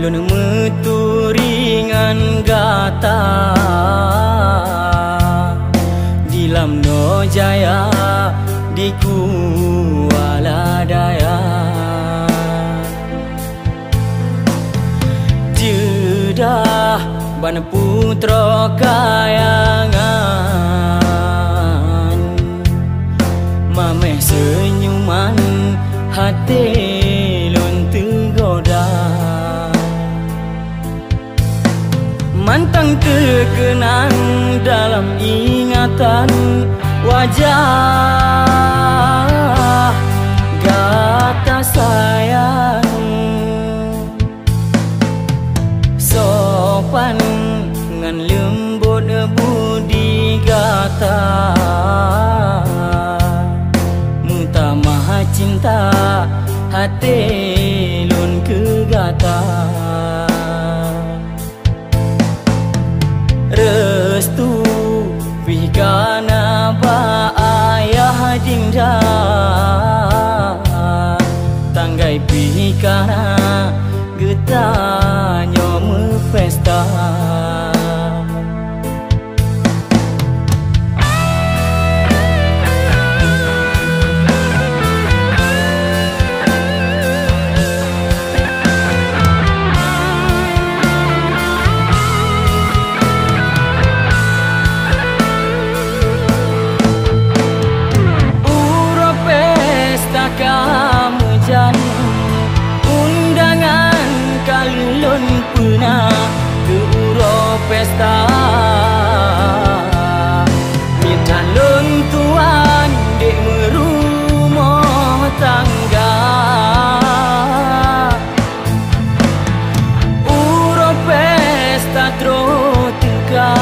lun meturingan gata dilam no jaya di kuala daya jedah ban putra kayangan mameh senyuman hati lun tergoda mantang terkenang dalam ingatan wajah gata sayang sopan ngan lembut budi gata mutamah cinta hati lun ke gata restu pikana ba ayah dingda tanggai pikana getanyo mepesta undangan kalun puna ke uro pesta minta lun tuan dek merumah tangga uro pesta trotika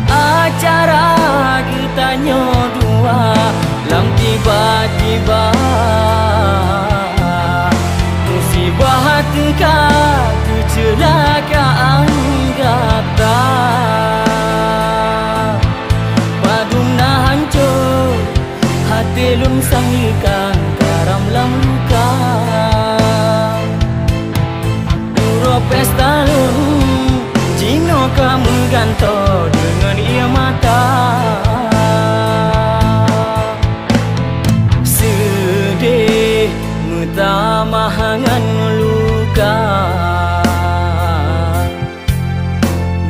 acara kita nyodua lam tiba-tiba bahatka kecelakaan gata padumna hancur hati lum sangikan karam lamka uro pesta lum jino kamu ganto dengan ia mata sedih mutamahangan luka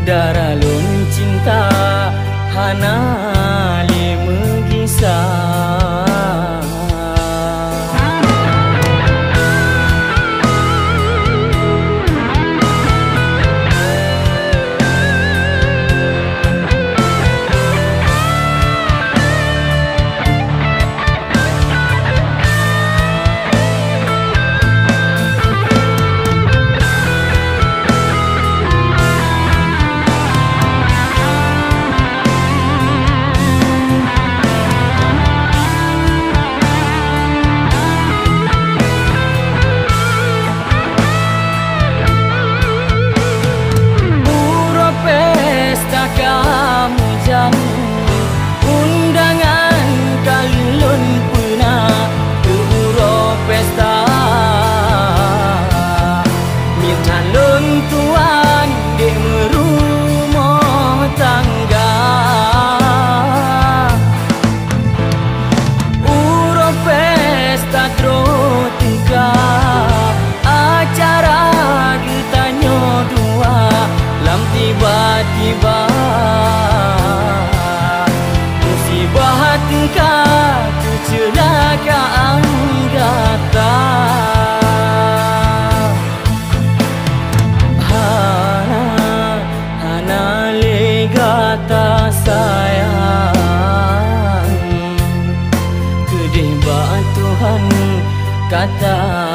darah lun cinta hana li mengisah undangan kalun puna ke uro pesta minta lun tuan dek merumah tangga uro pesta trotika acara kita nyodua lam tiba-tiba bahatka kecelakaan gata hana le gata sayang kedeh ba Tuhan kata